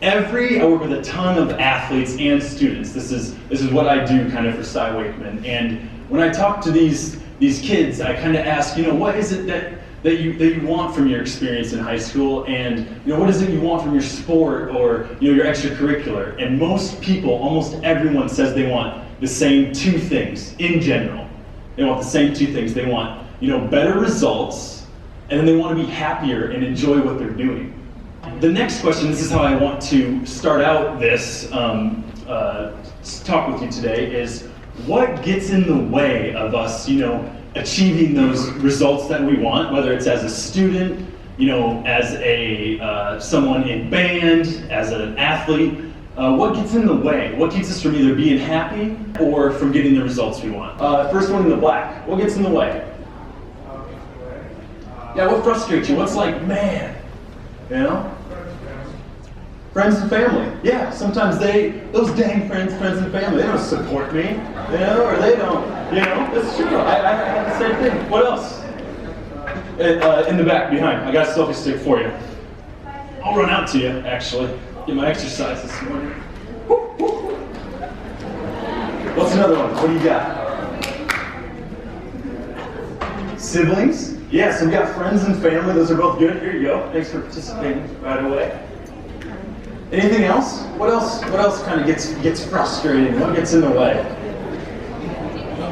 I work with a ton of athletes and students. This is what I do kind of for Cy Wakeman. And when I talk to these kids, I kind of ask, what is it that you want from your experience in high school, and what is it you want from your sport or your extracurricular? And most people, almost everyone, says they want the same two things in general. They want the same two things. They want better results, and then they want to be happier and enjoy what they're doing. The next question, this is how I want to start out this talk with you today, is what gets in the way of us, achieving those results that we want, whether it's as a student, as a someone in band, as an athlete. What gets in the way? What keeps us from either being happy or from getting the results we want? First one in the black. What gets in the way? Yeah, what frustrates you? What's like, man, Friends and family. Yeah, sometimes those dang friends and family, they don't support me, or they don't, That's true. I have the same thing. What else? In the back, behind. I got a selfie stick for you. I'll run out to you, actually. Get my exercise this morning. What's another one? What do you got? Siblings? Yeah, so we got friends and family. Those are both good. Here you go. Thanks for participating right away. Anything else? What else kind of gets frustrating? What gets in the way?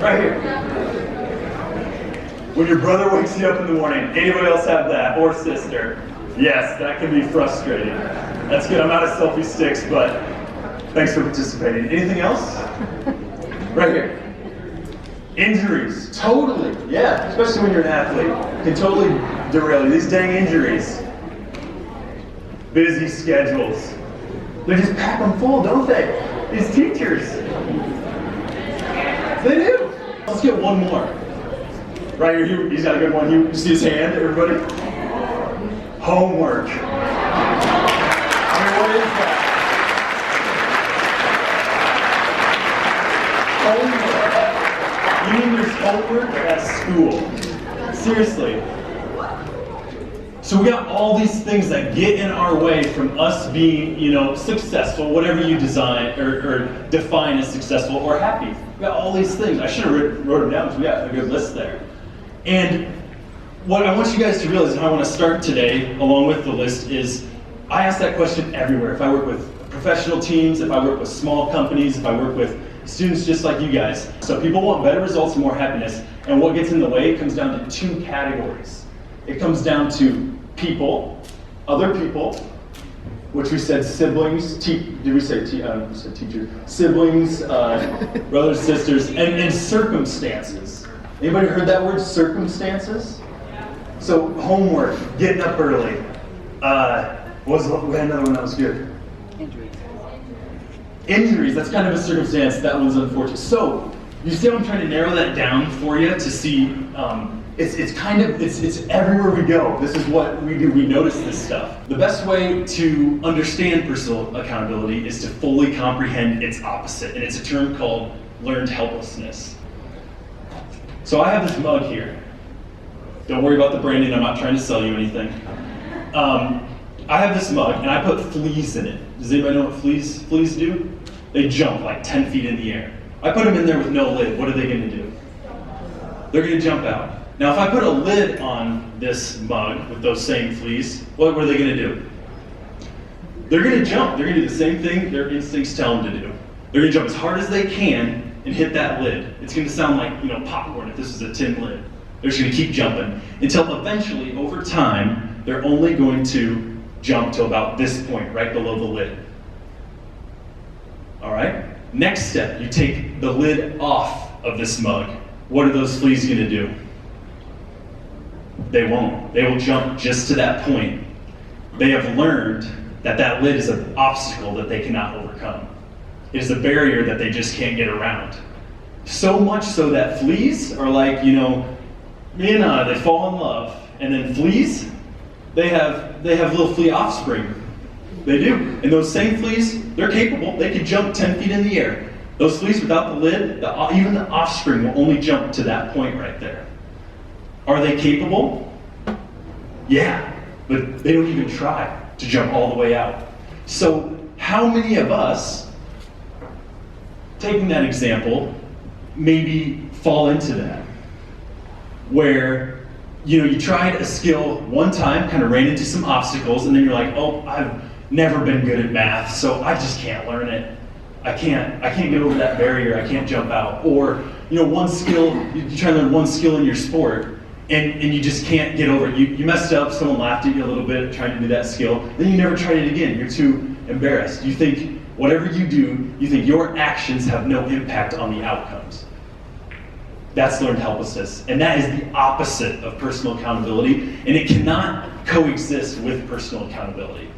Right here. When your brother wakes you up in the morning, anybody else have that? Or sister? Yes, that can be frustrating. That's good. I'm out of selfie sticks, but thanks for participating. Anything else? Right here. Injuries. Totally. Yeah, especially when you're an athlete. Can totally derail you. These dang injuries. Busy schedules. They just pack them full, don't they? These teachers. They do. Let's get one more. Right here, he's got a good one. You see his hand, everybody? Homework. I mean, what is that? Homework. You mean there's homework at school? Seriously. So we got all these things that get in our way from us being, successful, whatever you design or define as successful, or happy. We got all these things. I should have wrote them down because we got a good list there. And what I want you guys to realize, and I want to start today along with the list, is I ask that question everywhere. If I work with professional teams, if I work with small companies, if I work with students just like you guys. So people want better results and more happiness. And what gets in the way comes down to two categories. It comes down to people, other people, which we said siblings, did we say teachers? Siblings, brothers, sisters, and circumstances. Anybody heard that word, circumstances? So homework, getting up early. We had another one that was good. Injuries, that's kind of a circumstance. That one's unfortunate. So, you see how I'm trying to narrow that down for you to see, it's everywhere we go. This is what we do. We notice this stuff. The best way to understand personal accountability is to fully comprehend its opposite, and it's a term called learned helplessness. So I have this mug here. Don't worry about the branding. I'm not trying to sell you anything. I have this mug, and I put fleas in it. Does anybody know what fleas do? They jump like 10 feet in the air. I put them in there with no lid. What are they going to do? They're going to jump out. Now, if I put a lid on this mug with those same fleas, what are they going to do? They're going to jump. They're going to do the same thing their instincts tell them to do. They're going to jump as hard as they can and hit that lid. It's going to sound like popcorn if this is a tin lid. They're just going to keep jumping until eventually, over time, they're only going to jump to about this point, right below the lid. All right? Next step, you take the lid off of this mug. What are those fleas going to do? They won't. They will jump just to that point. They have learned that that lid is an obstacle that they cannot overcome. It is a barrier that they just can't get around. So much so that fleas are like, they fall in love. And then fleas, they have little flea offspring. They do. And those same fleas, they're capable. They can jump 10 feet in the air. Those fleas without the lid, even the offspring will only jump to that point right there. Are they capable? Yeah, but they don't even try to jump all the way out. So how many of us, taking that example, maybe fall into that? Where, you tried a skill one time, kind of ran into some obstacles, and then you're like, oh, I've never been good at math, so I just can't learn it. I can't get over that barrier, I can't jump out. Or, one skill, you try to learn one skill in your sport, and you just can't get over it. You messed up, someone laughed at you a little bit trying to do that skill, then you never tried it again. You're too embarrassed. You think whatever you do, you think your actions have no impact on the outcomes. That's learned helplessness. And that is the opposite of personal accountability, and it cannot coexist with personal accountability.